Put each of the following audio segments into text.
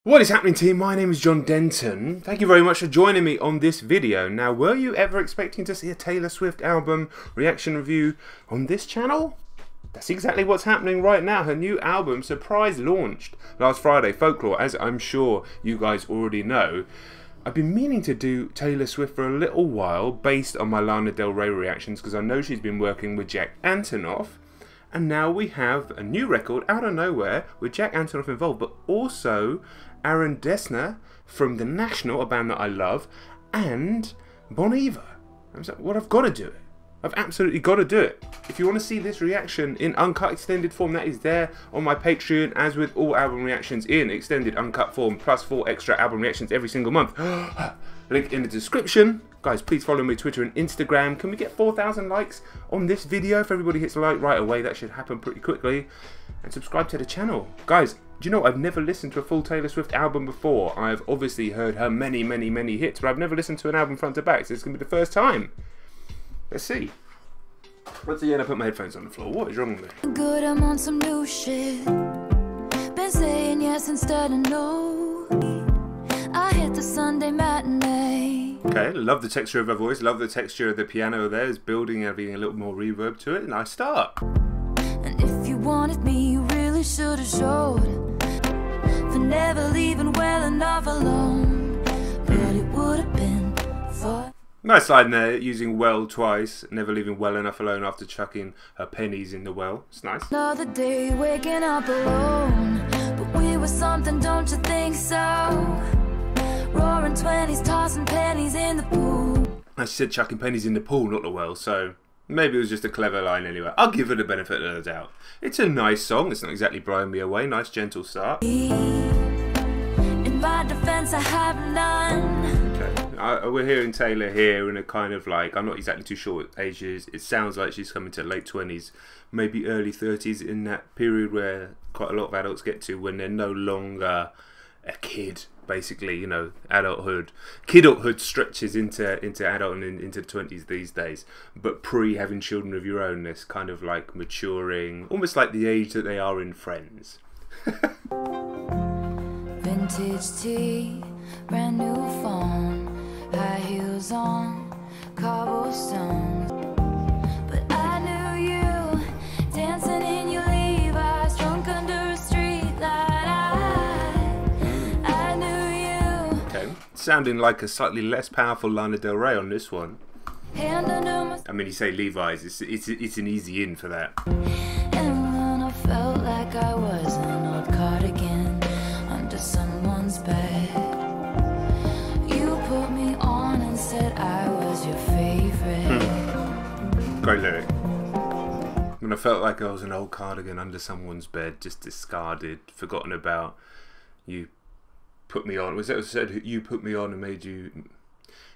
What is happening, team? My name is John Denton. Thank you very much for joining me on this video. Now, were you ever expecting to see a Taylor Swift album reaction review on this channel? That's exactly what's happening right now. Her new album, surprise launched last Friday, Folklore, as I'm sure you guys already know. I've been meaning to do Taylor Swift for a little while based on my Lana Del Rey reactions because I know she's been working with Jack Antonoff. And now we have a new record out of nowhere with Jack Antonoff involved, but also Aaron Dressner from The National, a band that I love, and Bon Iver. I was like, well, I've got to do it. I've absolutely got to do it. If you want to see this reaction in uncut extended form, that is there on my Patreon, as with all album reactions in extended uncut form, plus 4 extra album reactions every single month. Link in the description. Guys, please follow me Twitter and Instagram. Can we get 4,000 likes on this video? If everybody hits a like right away, that should happen pretty quickly. And subscribe to the channel. Guys, do you know I've never listened to a full Taylor Swift album before? I've obviously heard her many hits, but I've never listened to an album front to back, so it's going to be the first time. Let's see. Once again, I put my headphones on the floor. What is wrong with me? Good, I'm on some new shit. Been saying yes instead of no. I hit the Sunday matinee. Okay, love the texture of her voice. Love the texture of the piano there. It's building, having a little more reverb to it. Nice start. And if you wanted me, you really should have showed. For never leaving well enough alone. But it would have been fun. Nice line there, using well twice, never leaving well enough alone after chucking her pennies in the well. It's nice. Another day waking up alone, but we were something, don't you think so? Roaring 20s, tossing pennies in the pool. She said chucking pennies in the pool, not the well, so maybe it was just a clever line anyway. I'll give her the benefit of the doubt. It's a nice song, it's not exactly blowing me away, nice gentle start. In my defense, I have none. We're hearing Taylor here in a kind of like, I'm not exactly too sure what age she is. It sounds like she's coming to late 20s, maybe early 30s, in that period where quite a lot of adults get to when they're no longer a kid, basically, you know, adulthood. Kidulthood stretches into adult and into the 20s these days, but pre having children of your own, this kind of like maturing, almost like the age that they are in Friends. Vintage tea, brand new phone. High heels on, cobblestones. But I knew you, dancing in your Levi's, drunk under a street light. I knew you. Okay, sounding like a slightly less powerful Lana Del Rey on this one. I mean, you say Levi's, it's an easy in for that. And when I felt like I was an old cardigan under someone's bed. Said I was your favorite. Great lyric. When I felt like I was an old cardigan under someone's bed, just discarded, forgotten about. You put me on. Was that what said? You put me on and made you.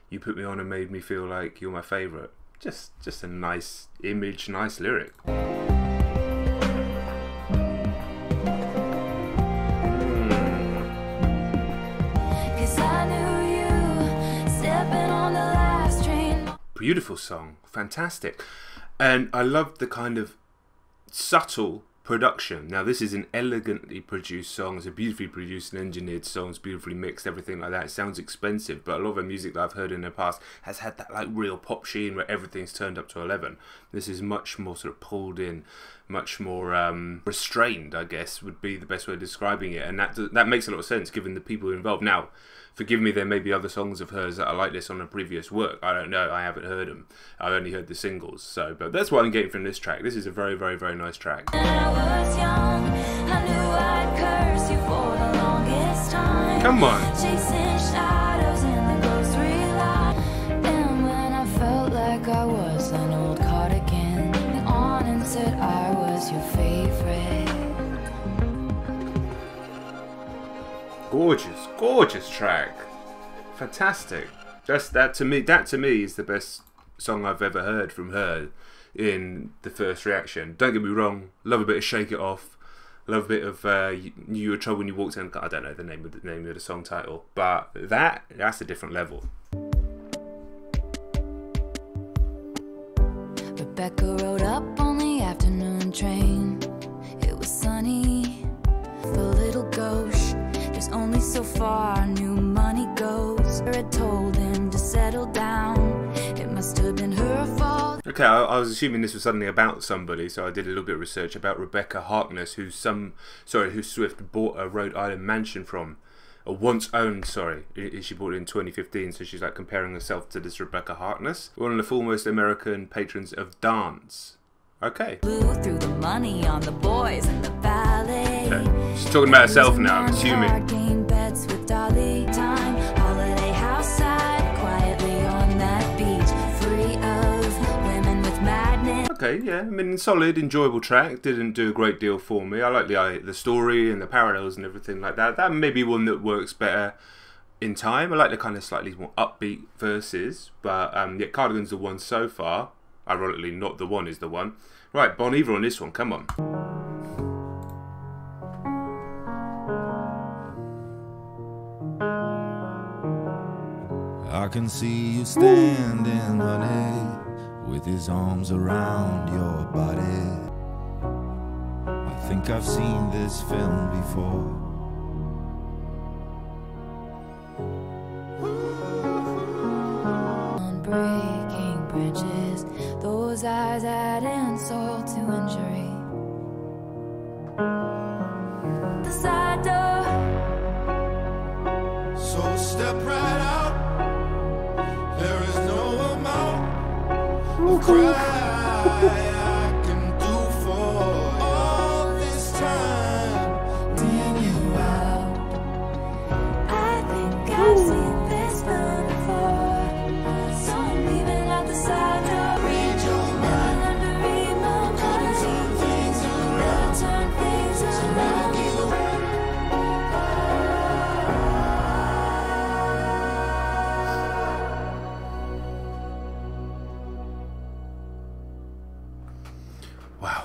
You put me on and made me feel like you're my favorite. Just a nice image, nice lyric. Beautiful song, fantastic, and I love the kind of subtle production. Now this is an elegantly produced song, it's a beautifully produced and engineered song, it's beautifully mixed, everything like that. It sounds expensive, but a lot of the music that I've heard in the past has had that like real pop sheen where everything's turned up to 11. This is much more sort of pulled in, much more restrained, I guess would be the best way of describing it, and that makes a lot of sense given the people involved. Now, forgive me, there may be other songs of hers that are like this on a previous work. I don't know. I haven't heard them. I've only heard the singles. So, but that's what I'm getting from this track. This is a very nice track. When I was young, I knew I'd curse you for the longest time. Come on. Chasing shadows in the grocery line. And when I felt like I was an old cardigan, on and said I was your favorite. Gorgeous track, fantastic. That to me is the best song I've ever heard from her in the first reaction. Don't get me wrong, love a bit of Shake It Off, love a bit of You Were Trouble When You Walked In. I don't know the name of the song title, but that's a different level. Rebecca rode up on the afternoon train. It was sunny, the little gauche. There's only so far, new money goes. I had told him to settle down. It must have been her fault. Okay, I was assuming this was suddenly about somebody, so I did a little bit of research about Rebecca Harkness, who Swift bought a Rhode Island mansion from, or once owned. Sorry, she bought it in 2015. So she's like comparing herself to this Rebecca Harkness, one of the foremost American patrons of dance. Okay. Blew through the money on the boys in the valley. Okay. She's talking about herself now, I'm assuming. Game bets with Dolly time, holiday house side, quietly on that beach, free of women with madness. Okay, yeah, I mean, solid, enjoyable track. Didn't do a great deal for me. I like the story and the parallels and everything like that. That may be one that works better in time. I like the kind of slightly more upbeat verses, but yeah, Cardigan's the one so far. Ironically, not the one is the one. Right, Bon Iver on this one, come on. I can see you standing, honey, with his arms around your body. I think I've seen this film before. On breaking branches, those eyes add insult to injury. The side door. So step right out. There is no amount of cry I can do for all this time. Digging you out. I think I've seen this film before. So I'm leaving out the side door. Read your mind. Learn to read my mind. Turn things around. Turn things around. Wow.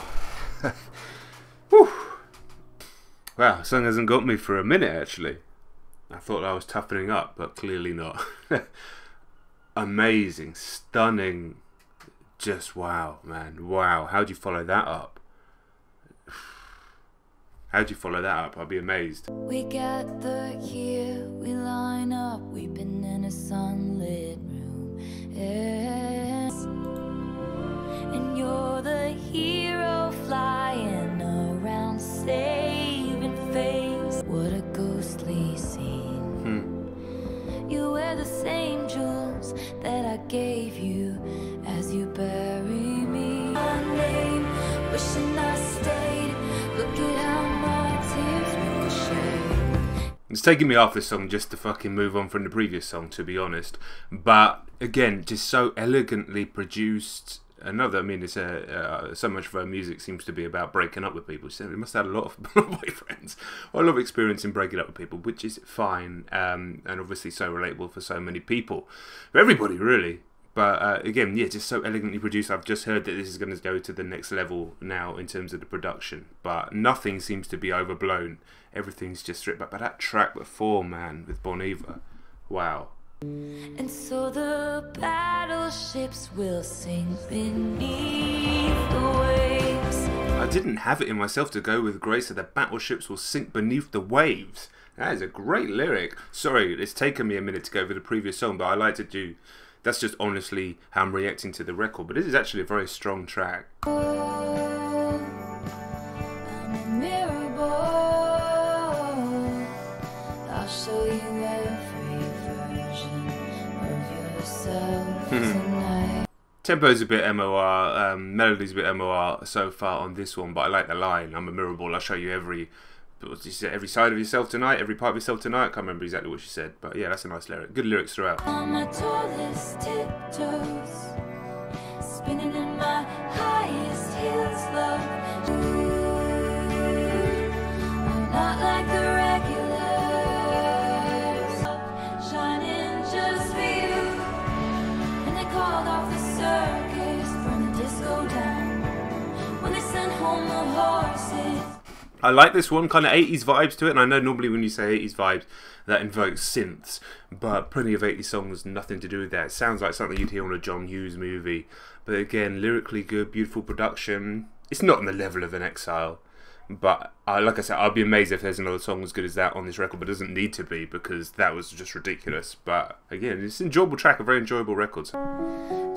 Whew. Wow, song hasn't got me for a minute actually. I thought I was toughening up, but clearly not. Amazing, stunning, just wow, man. Wow, how'd you follow that up? How'd you follow that up? I'll be amazed. We gather here, we line up, weeping in a sunlit room. Yes. And you're the hero flying around, saving face. What a ghostly scene. You wear the same jewels that I gave you as you bury me. My name, wishing I stayed. Look at how my tears ricochet. It's taking me off this song just to fucking move on from the previous song, to be honest. But again, just so elegantly produced. Another, I mean, it's so much of her music seems to be about breaking up with people. She must have had a lot of boyfriends, or a lot of experience in breaking up with people, which is fine, and obviously so relatable for so many people, for everybody really. But again, yeah, just so elegantly produced. I've just heard that this is going to go to the next level now in terms of the production, but nothing seems to be overblown. Everything's just stripped back. But that track before, man, with Bon Iver, wow. And so the battleships will sink beneath the waves. I didn't have it in myself to go with Grace, so the battleships will sink beneath the waves. That is a great lyric. Sorry, it's taken me a minute to go over the previous song, but I like to do. That's just honestly how I'm reacting to the record. But this is actually a very strong track. Oh, I'm a mirror ball. I'll show you every version of yourself tonight. Tempo's a bit MOR, melody's a bit MOR so far on this one, but I like the line. I'm a mirror ball. I'll show you every side of yourself tonight, every part of yourself tonight. I can't remember exactly what she said, but yeah, that's a nice lyric. Good lyrics throughout. On my tallest tiptoes, spinning in my highest heels, love. I'm not like the regulars, shining just for you. And they called off the circus, burned the disco down, when they sent home the horses. I like this one, kind of 80s vibes to it, and I know normally when you say 80s vibes, that invokes synths, but plenty of 80s songs, nothing to do with that. It sounds like something you'd hear on a John Hughes movie, but again, lyrically good, beautiful production. It's not on the level of an Exile, But like I said, I'd be amazed if there's another song as good as that on this record, but it doesn't need to be because that was just ridiculous. But again, it's an enjoyable track, a very enjoyable record.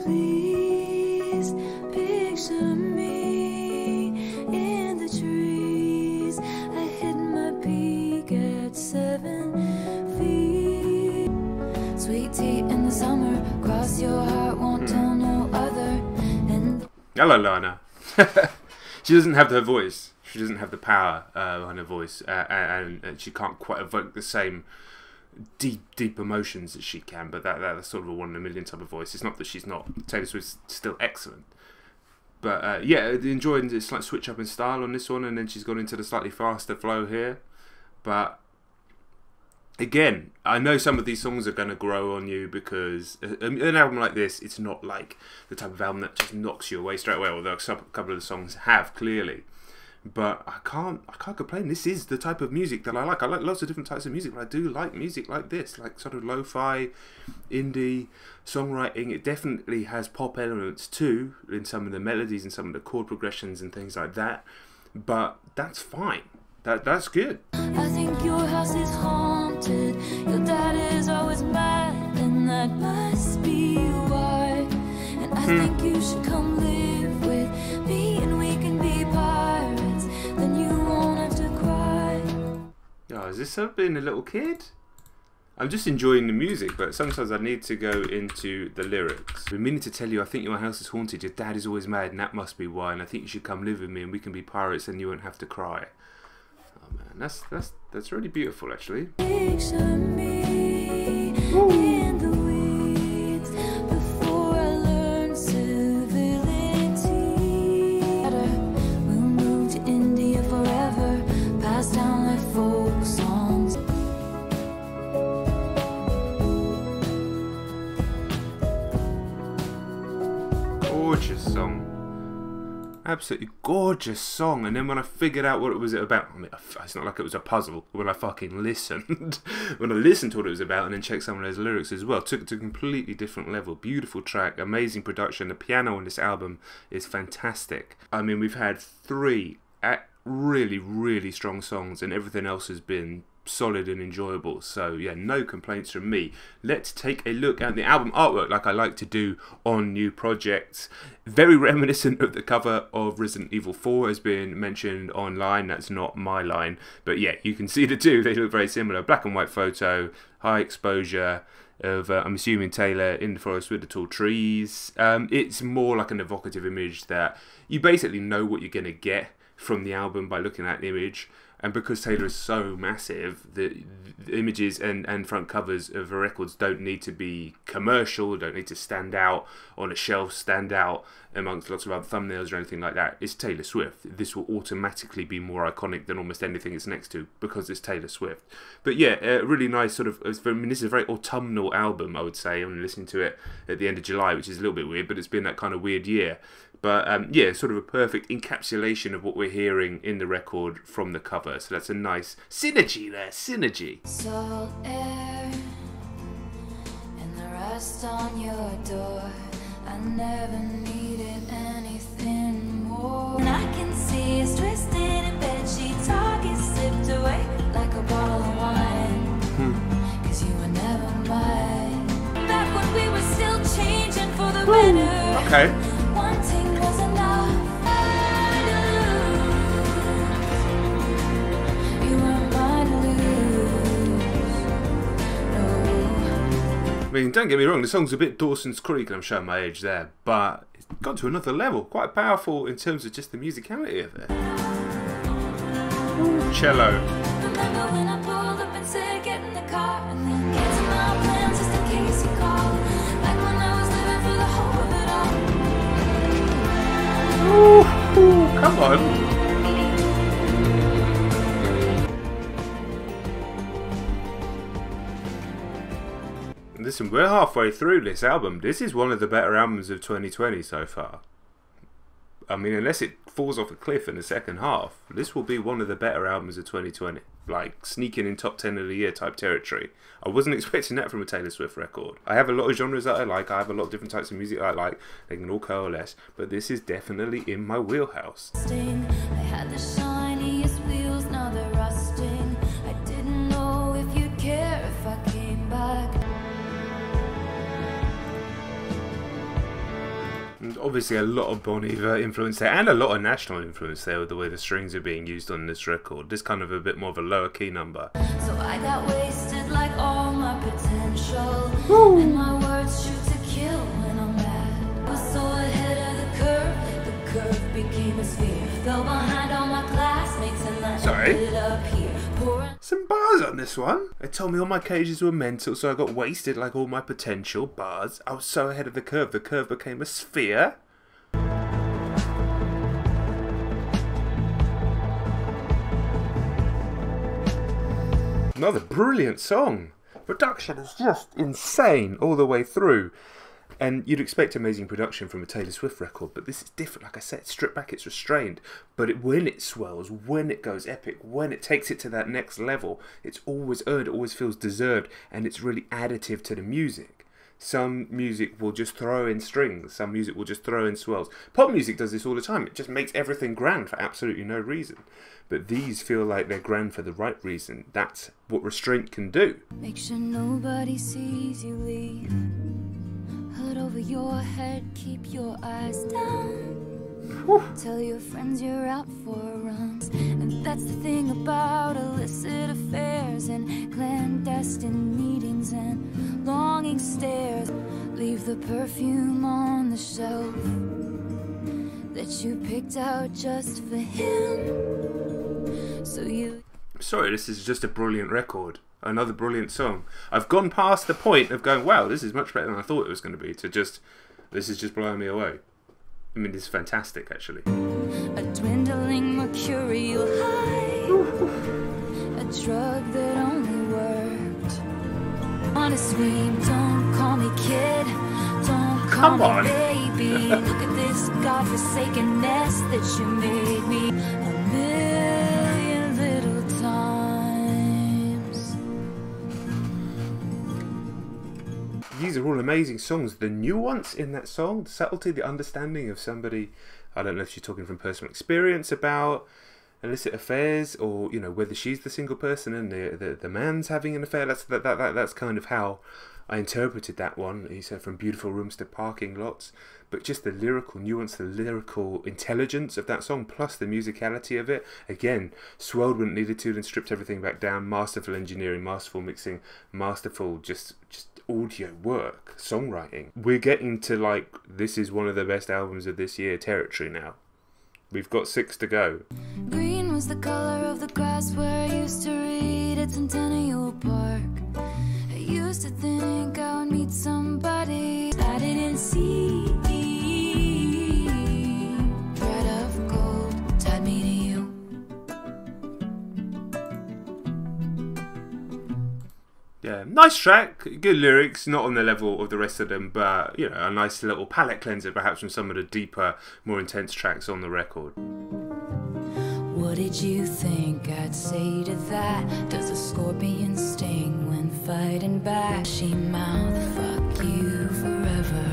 Please picture me in the trees. I hit my peak at 7 feet. Sweet tea in the summer, cross your heart, won't tell no other. And hello, Lana. She doesn't have her voice. She doesn't have the power on her voice, and she can't quite evoke the same deep emotions that she can. But that's sort of a 1 in a million type of voice. It's not that she's not. Taylor Swift's still excellent. But yeah, enjoying the slight switch up in style on this one, and then she's gone into the slightly faster flow here. But again, I know some of these songs are going to grow on you because an album like this, it's not like the type of album that just knocks you away straight away. Although a couple of the songs have clearly. But I can't complain. This is the type of music that I like. I like lots of different types of music, but I do like music like this, like sort of lo-fi, indie songwriting. It definitely has pop elements too in some of the melodies and some of the chord progressions and things like that. But that's fine. That's good. I think your house is haunted. Your dad is always mad, and that must be why. And I think you should come live with me, and we can be pirates. Then you won't have to cry. Oh, is this her being a little kid? I'm just enjoying the music, but sometimes I need to go into the lyrics. I've been meaning to tell you, I think your house is haunted. Your dad is always mad, and that must be why. And I think you should come live with me, and we can be pirates, and you won't have to cry. Oh man, that's really beautiful, actually. Picture me in the weeds before I learn civility. We'll move to India forever, pass down like folk songs. Gorgeous song. Absolutely gorgeous song. And then when I figured out what it was about, I mean, it's not like it was a puzzle. When I fucking listened, when I listened to what it was about and then checked some of those lyrics as well, took it to a completely different level. Beautiful track, amazing production. The piano on this album is fantastic. I mean, we've had 3 really strong songs, and everything else has been solid and enjoyable. So yeah, no complaints from me. Let's take a look at the album artwork, like I like to do on new projects. Very reminiscent of the cover of Resident Evil 4 has been mentioned online. That's not my line, but yeah, you can see the two. They look very similar. Black and white photo, high exposure of I'm assuming Taylor in the forest with the tall trees. It's more like an evocative image that you basically know what you're going to get from the album by looking at the image. And because Taylor is so massive, the images and front covers of her records don't need to be commercial, don't need to stand out on a shelf, stand out amongst lots of other thumbnails or anything like that. It's Taylor Swift. This will automatically be more iconic than almost anything it's next to because it's Taylor Swift. But yeah, a really nice sort of, I mean, this is a very autumnal album, I would say. I'm listening to it at the end of July, which is a little bit weird, but it's been that kind of weird year. But yeah, sort of a perfect encapsulation of what we're hearing in the record from the cover. So that's a nice synergy there, synergy. Salt air and the rust on your door. I never needed anything more. And I can see us twisted in bed sheets, targets slipped away like a bottle of wine. Cause you were never mine. Back when we were still changing for the better. Okay. Wanting was enough. You weren't mine to lose. No. I mean, don't get me wrong, the song's a bit Dawson's Creek, and I'm showing my age there, but it's got to another level. Quite powerful in terms of just the musicality of it. Ooh, cello. Remember when I pulled up and said get in the car and then get to my plans just in case you called. Like when I was living for the hope of it all. Ooh, come on. Listen, we're halfway through this album. This is one of the better albums of 2020 so far. I mean, unless it falls off a cliff in the second half, this will be one of the better albums of 2020. Like, sneaking in top 10 of the year type territory. I wasn't expecting that from a Taylor Swift record. I have a lot of genres that I like. I have a lot of different types of music that I like. They can all coalesce. But this is definitely in my wheelhouse. I had the shiniest Obviously a lot of Bon Iver influence there, and a lot of national influence there with the way the strings are being used on this record. This kind of a bit more of a lower key number. So I got wasted like all my potential. Woo. And my words shoot to kill when I'm mad. I was so ahead of the curve became a sphere. Fell behind all my classmates and landed up here. Some bars on this one. They told me all my cages were mental, so I got wasted like all my potential. Bars. I was so ahead of the curve became a sphere. Another brilliant song. Production is just insane all the way through. And you'd expect amazing production from a Taylor Swift record, but this is different. Like I said, it's stripped back, it's restrained. But when it swells, when it goes epic, when it takes it to that next level, it's always earned, it always feels deserved, and it's really additive to the music. Some music will just throw in strings, some music will just throw in swells. Pop music does this all the time. It just makes everything grand for absolutely no reason. But these feel like they're grand for the right reason. That's what restraint can do. Make sure nobody sees you leave. Hood over your head, keep your eyes down. Whew. Tell your friends you're out for runs. And that's the thing about illicit affairs and clandestine meetings and longing stares. Leave the perfume on the shelf that you picked out just for him. So you... Sorry, this is just a brilliant record. Another brilliant song. I've gone past the point of going, wow, this is much better than I thought it was going to be, to just, this is just blowing me away. I mean, this is fantastic, actually. A dwindling mercurial high, a drug that only worked. On a scream, don't call me kid, don't call me baby. Look at this godforsaken nest that you made me a million little times. These are all amazing songs. The nuance in that song, the subtlety, the understanding of somebody, I don't know if she's talking from personal experience about illicit affairs, or, you know, whether she's the single person and the man's having an affair. That's kind of how I interpreted that one. He said from beautiful rooms to parking lots. But just the lyrical nuance, the lyrical intelligence of that song, plus the musicality of it. Again, swelled when it needed to, then stripped everything back down. Masterful engineering, masterful mixing, masterful just audio work, songwriting. We're getting to, like, this is one of the best albums of this year territory now. We've got 6 to go. Green was the color of the grass where I used to read at Centennial Park. I used to think I would meet somebody I didn't see. Thread of gold tied me to you. Yeah, nice track, good lyrics, not on the level of the rest of them, but, you know, a nice little palate cleanser perhaps from some of the deeper, more intense tracks on the record. What did you think I'd say to that? Does a scorpion sting when fighting back? She mouth, fuck you forever.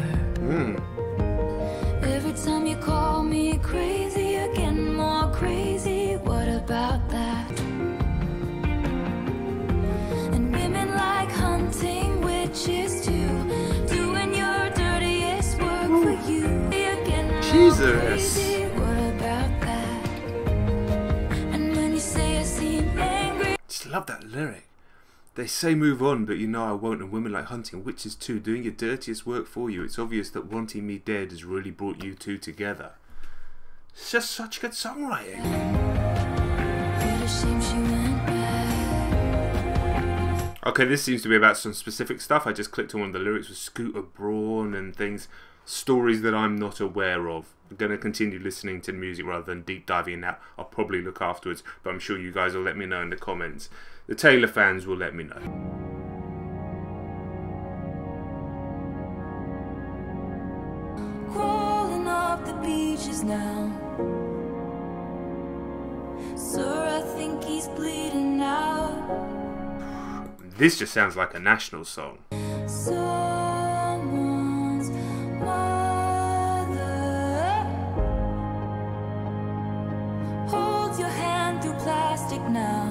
Every time you call me crazy, again more crazy. What about that? And women like hunting witches too, doing your dirtiest work for you. Again more Jesus. crazy. What about that? And when you say I seem angry, Just love that lyric. They say move on, but you know I won't, and women like hunting witches too, doing your dirtiest work for you. It's obvious that wanting me dead has really brought you two together. It's just such good songwriting. what a shame she went back. Okay, this seems to be about some specific stuff. I just clicked on one of the lyrics with Scooter Braun and things. Stories that I'm not aware of. I'm going to continue listening to the music rather than deep diving in that. I'll probably look afterwards, but I'm sure you guys will let me know in the comments. The Taylor fans will let me know. Crawling up the beaches now. Sir, I think he's bleeding out. This just sounds like a national song. Someone's mother holds your hand through plastic now.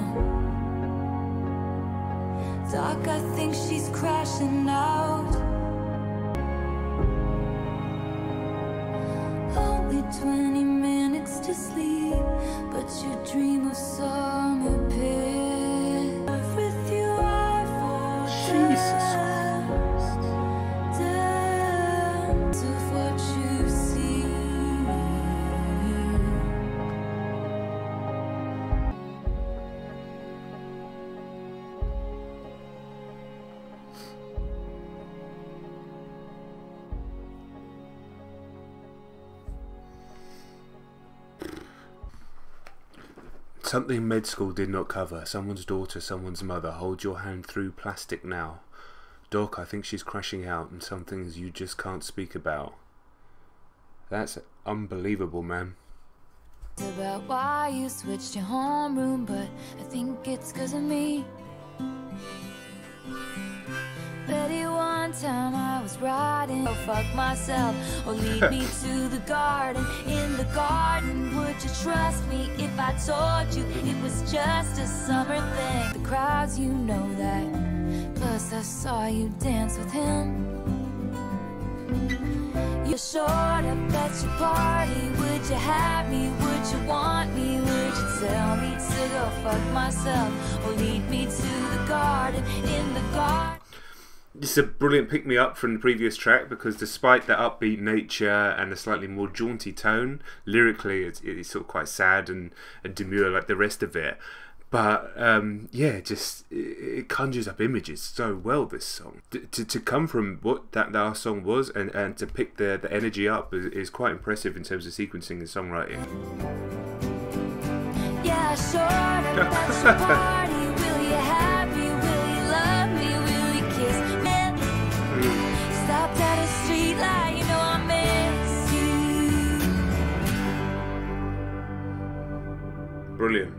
Doc, I think she's crashing out. 20 minutes to sleep, but you dream of summer piss. With you I fall Jesus down to what you see. Something med school did not cover. Someone's daughter, someone's mother. Hold your hand through plastic now. Doc, I think she's crashing out, and some things you just can't speak about. That's unbelievable, man. About why you switched your homeroom, but I think it's 'cause of me. Betty, one time I was riding, oh fuck myself, or lead me to the garden. In the garden, would you trust me if I told you it was just a summer thing? The crowds, you know that, plus I saw you dance with him. You showed up at your party, would you have me, would you want me, would you tell me to go fuck myself, or lead me to the garden, in the garden. This is a brilliant pick-me-up from the previous track, because despite that upbeat nature and a slightly more jaunty tone, lyrically it's sort of quite sad and demure like the rest of it. But yeah, just it conjures up images so well, this song. To come from what that our song was and to pick the energy up is quite impressive in terms of sequencing and songwriting. Yeah, sure, that's your party. Will you have me? Will you love me? Will you kiss me? Stopped at a street light, you know I miss you. Brilliant.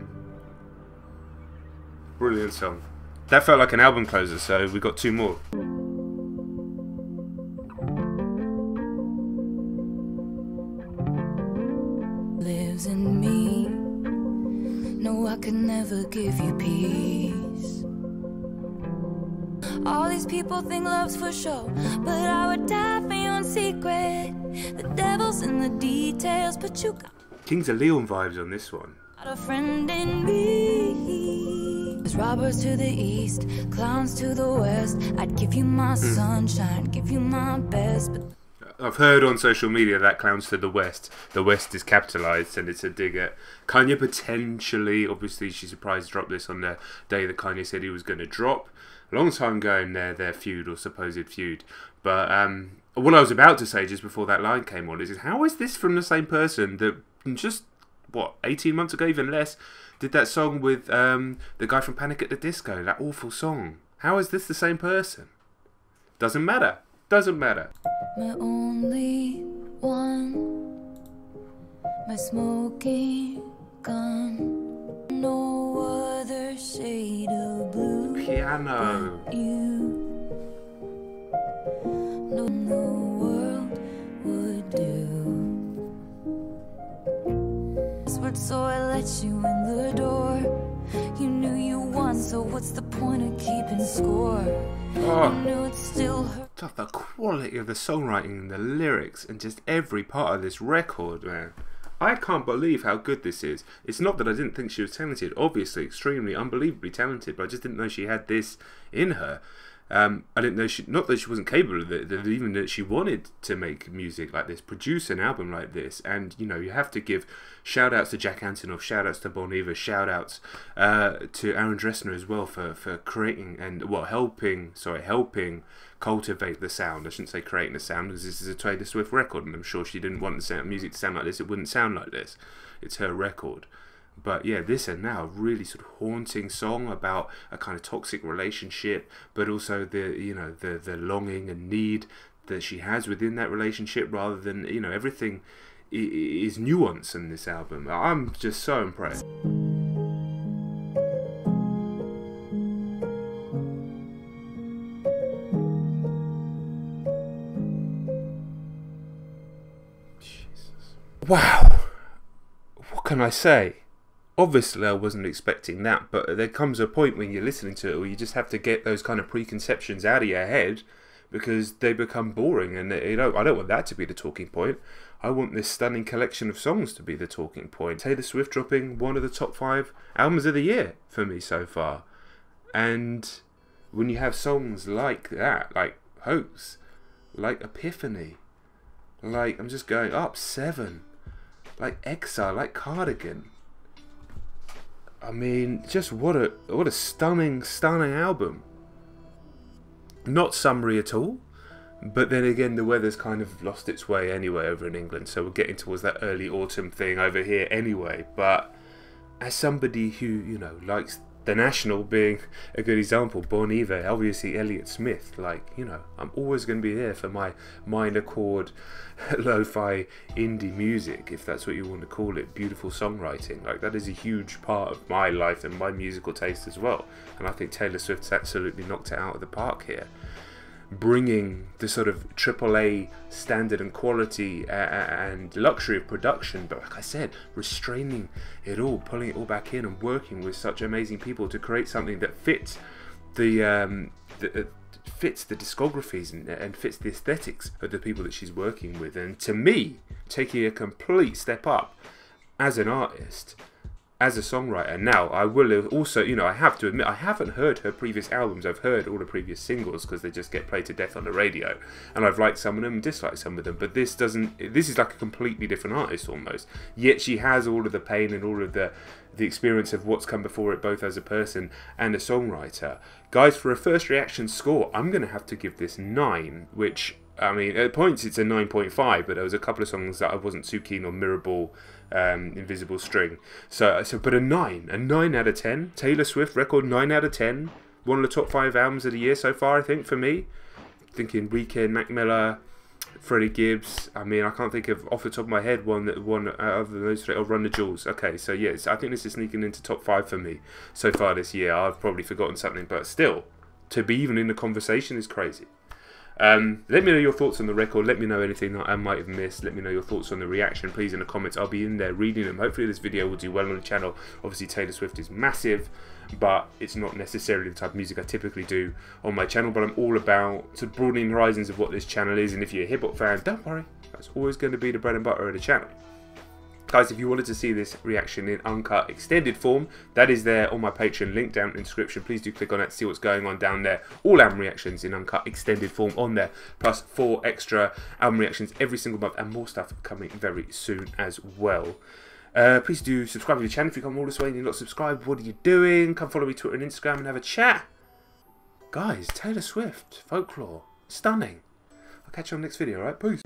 Brilliant song. That felt like an album closer, so we got two more. Lives in me. No, I could never give you peace. All these people think love's for show, but I would die for you in secret. The devil's in the details, but you got Kings of Leon vibes on this one. a friend in me. There's robbers to the east, clowns to the west. I'd give you my sunshine, give you my best, but I've heard on social media that clowns to the west is capitalised and it's a dig at Kanye potentially. Obviously she's surprised to drop this on the day that Kanye said he was going to drop. A long time going their feud or supposed feud. But what I was about to say just before that line came on is how is this from the same person that just, what, 18 months ago, even less, did that song with the guy from Panic at the Disco, that awful song. How is this the same person? Doesn't matter. Doesn't matter. my only one, my smoking gun. No other shade of blue. Piano. You. No, the world would do. So I let you in the door. You knew you won, so what's the point of keeping score? Oh. You knew it still hurt. The quality of the songwriting and the lyrics and just every part of this record, man. I can't believe how good this is. It's not that I didn't think she was talented. Obviously, extremely, unbelievably talented, but I just didn't know she had this in her. I didn't know not that she wasn't capable of it, that even that she wanted to make music like this, produce an album like this. And you know, you have to give shout outs to Jack Antonoff, shout outs to Bon Iver, shout outs to Aaron Dressner as well for creating and helping cultivate the sound. I shouldn't say creating the sound, because this is a Taylor Swift record, and I'm sure she didn't want the music to sound like this. It wouldn't sound like this. It's her record. But yeah, this and now a really sort of haunting song about a kind of toxic relationship, but also the longing and need that she has within that relationship, rather than, you know, everything is nuance in this album. I'm just so impressed. Jesus. Wow. What can I say? Obviously I wasn't expecting that, but there comes a point when you're listening to it where you just have to get those kind of preconceptions out of your head because they become boring, and I don't want that to be the talking point. I want this stunning collection of songs to be the talking point. Taylor Swift dropping one of the top 5 albums of the year for me so far. And when you have songs like that, like HOAX, like Epiphany, like, I'm just going up 7, like Exile, like Cardigan. I mean, just what a stunning album. Not summery at all, but then again, the weather's kind of lost its way anyway over in England, so we're getting towards that early autumn thing over here anyway. But as somebody who, you know, likes The National being a good example, Bon Iver, obviously Elliott Smith, like, you know, I'm always going to be here for my minor chord, lo-fi indie music, if that's what you want to call it, beautiful songwriting. Like, that is a huge part of my life and my musical taste as well. And I think Taylor Swift's absolutely knocked it out of the park here, bringing the sort of AAA standard and quality and luxury of production, but like I said, restraining it all, pulling it all back in, and working with such amazing people to create something that fits the fits the discographies and fits the aesthetics of the people that she's working with. And to me, taking a complete step up as an artist, as a songwriter. Now, I will also, you know, I have to admit, I haven't heard her previous albums. I've heard all the previous singles because they just get played to death on the radio, and I've liked some of them and disliked some of them. But this doesn't. This is like a completely different artist almost. Yet she has all of the pain and all of the experience of what's come before it, both as a person and a songwriter. Guys, for a first reaction score, I'm going to have to give this 9, which, I mean, at points it's a 9.5, but there was a couple of songs that I wasn't too keen on, MIRRORBALL, Invisible String. But a 9 out of 10. Taylor Swift record, 9 out of 10. One of the top 5 albums of the year so far, I think, for me. Thinking Weeknd, Mac Miller, Freddie Gibbs. I mean, I can't think of off the top of my head one other than those 3. Or Run the Jewels. Okay, so yes, I think this is sneaking into top 5 for me so far this year. I've probably forgotten something, but still, to be even in the conversation is crazy. Let me know your thoughts on the record. Let me know anything that I might have missed. Let me know your thoughts on the reaction, please, in the comments. I'll be in there reading them. Hopefully this video will do well on the channel. Obviously Taylor Swift is massive, but it's not necessarily the type of music I typically do on my channel. But I'm all about sort of broadening horizons of what this channel is. And if you're a hip hop fan, don't worry, that's always going to be the bread and butter of the channel. Guys, if you wanted to see this reaction in uncut extended form, that is there on my Patreon, link down in the description. Please do click on that to see what's going on down there. All album reactions in uncut extended form on there, plus 4 extra album reactions every single month, and more stuff coming very soon as well. Please do subscribe to the channel if you come all this way and you're not subscribed. What are you doing? Come follow me Twitter and Instagram and have a chat. Guys, Taylor Swift, Folklore, stunning. I'll catch you on the next video, alright? Peace.